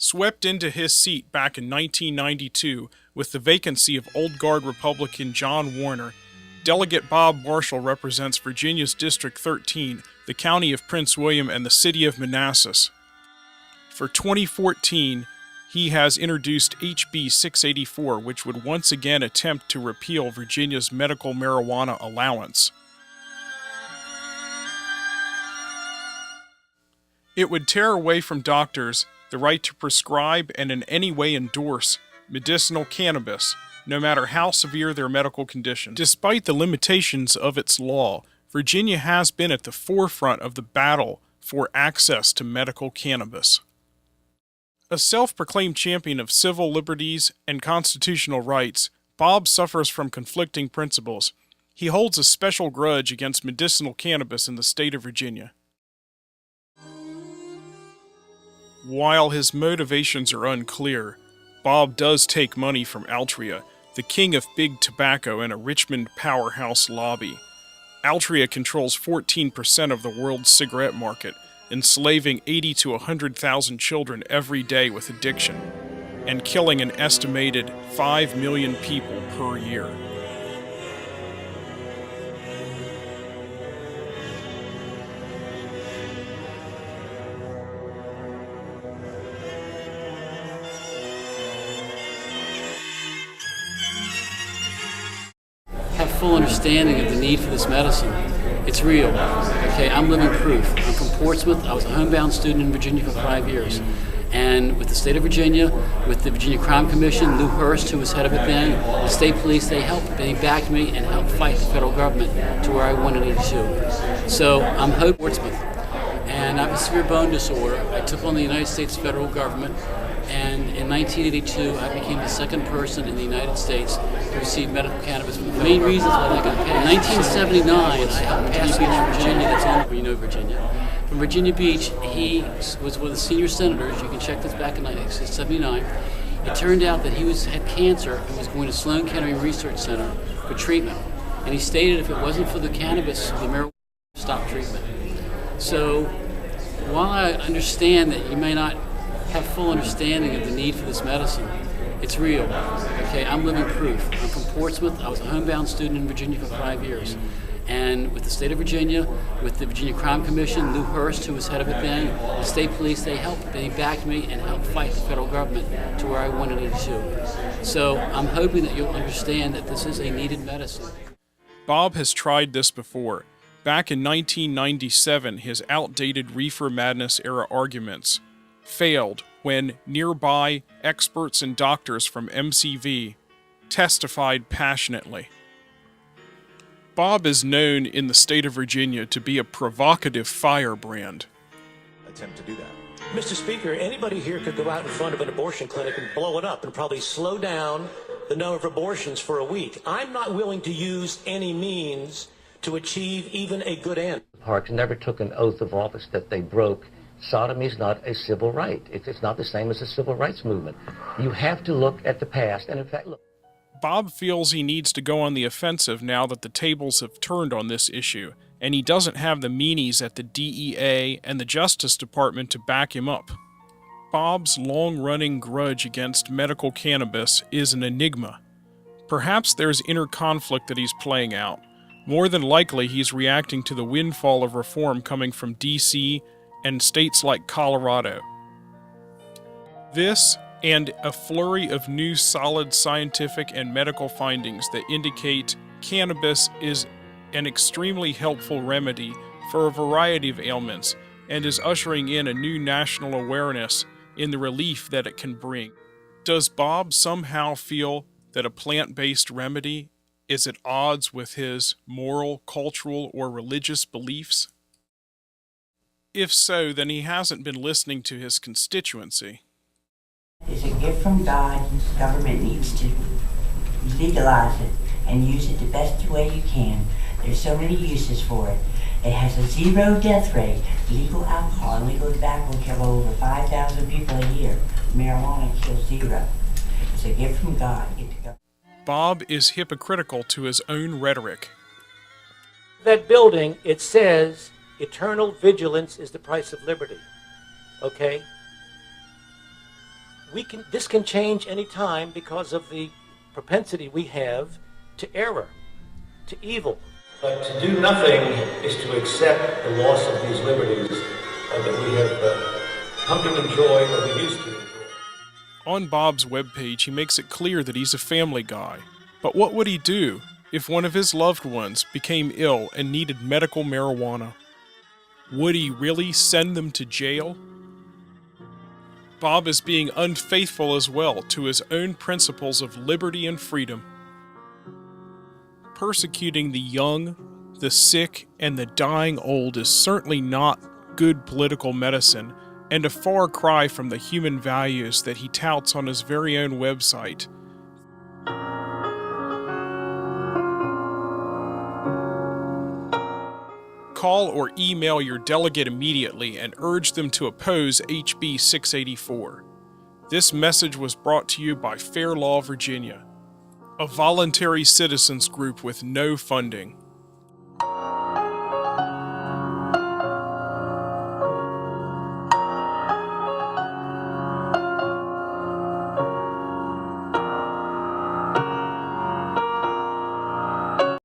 Swept into his seat back in 1992 with the vacancy of old guard Republican John Warner, Delegate Bob Marshall represents Virginia's District 13, the county of Prince William, and the city of Manassas. For 2014, he has introduced HB684, which would once again attempt to repeal Virginia's medical marijuana allowance. It would tear away from doctors the right to prescribe and in any way endorse medicinal cannabis, no matter how severe their medical condition. Despite the limitations of its law, Virginia has been at the forefront of the battle for access to medical cannabis. A self-proclaimed champion of civil liberties and constitutional rights, Bob suffers from conflicting principles. He holds a special grudge against medicinal cannabis in the state of Virginia. While his motivations are unclear, Bob does take money from Altria, the king of big tobacco and a Richmond powerhouse lobby. Altria controls 14% of the world's cigarette market, enslaving 80 to 100,000 children every day with addiction, and killing an estimated 5 million people per year. Have full understanding of the need for this medicine. It's real. Okay, I'm living proof. I'm from Portsmouth. I was a homebound student in Virginia for 5 years. And with the state of Virginia, with the Virginia Crime Commission, Lou Hurst, who was head of it then, the state police, they backed me and helped fight the federal government to where I wanted it to. So I'm hoping Portsmouth. And I have a severe bone disorder. I took on the United States federal government. And in 1982, I became the second person in the United States to receive medical cannabis. The main reasons why they got passed. In 1979, I helped pass Virginia, that's on, you know Virginia. From Virginia Beach, he was one of the senior senators. You can check this back in 1979. It turned out that he had cancer and was going to Sloan Kettering Research Center for treatment. And he stated if it wasn't for the cannabis, the marijuana would stop treatment. So while I understand that you may not have full understanding of the need for this medicine, it's real. Okay, I'm living proof. I'm from Portsmouth. I was a homebound student in Virginia for 5 years. And with the state of Virginia, with the Virginia Crime Commission, Lou Hurst, who was head of it then, the state police, they backed me and helped fight the federal government to where I wanted it to. So I'm hoping that you'll understand that this is a needed medicine. Bob has tried this before. Back in 1997, his outdated Reefer Madness era arguments failed when nearby experts and doctors from MCV testified passionately. Bob is known in the state of Virginia to be a provocative firebrand. Attempt to do that. Mr. Speaker, anybody here could go out in front of an abortion clinic and blow it up and probably slow down the number of abortions for a week. I'm not willing to use any means to achieve even a good end. Parks never took an oath of office that they broke. Sodomy is not a civil right. It's not the same as the civil rights movement. You have to look at the past, and in fact, look. Bob feels he needs to go on the offensive now that the tables have turned on this issue, and he doesn't have the meanies at the DEA and the Justice Department to back him up. Bob's long-running grudge against medical cannabis is an enigma. Perhaps there's inner conflict that he's playing out. More than likely, he's reacting to the windfall of reform coming from D.C. and states like Colorado. This, and a flurry of new solid scientific and medical findings that indicate cannabis is an extremely helpful remedy for a variety of ailments and is ushering in a new national awareness in the relief that it can bring. Does Bob somehow feel that a plant-based remedy is at odds with his moral, cultural, or religious beliefs? If so, then he hasn't been listening to his constituency. It's a gift from God. The government needs to legalize it and use it the best way you can. There's so many uses for it. It has a 0 death rate. Legal alcohol and legal tobacco kill over 5,000 people a year. Marijuana kills 0. It's a gift from God. Bob is hypocritical to his own rhetoric. That building, it says, eternal vigilance is the price of liberty. Okay? this can change any time because of the propensity we have to error, to evil. But to do nothing is to accept the loss of these liberties that we have come to enjoy or we used to enjoy. On Bob's webpage, he makes it clear that he's a family guy. But what would he do if one of his loved ones became ill and needed medical marijuana? Would he really send them to jail? Bob is being unfaithful as well to his own principles of liberty and freedom. Persecuting the young, the sick, and the dying old is certainly not good political medicine, and a far cry from the human values that he touts on his very own website. Call or email your delegate immediately and urge them to oppose HB684. This message was brought to you by Fair Law Virginia, a voluntary citizens group with no funding.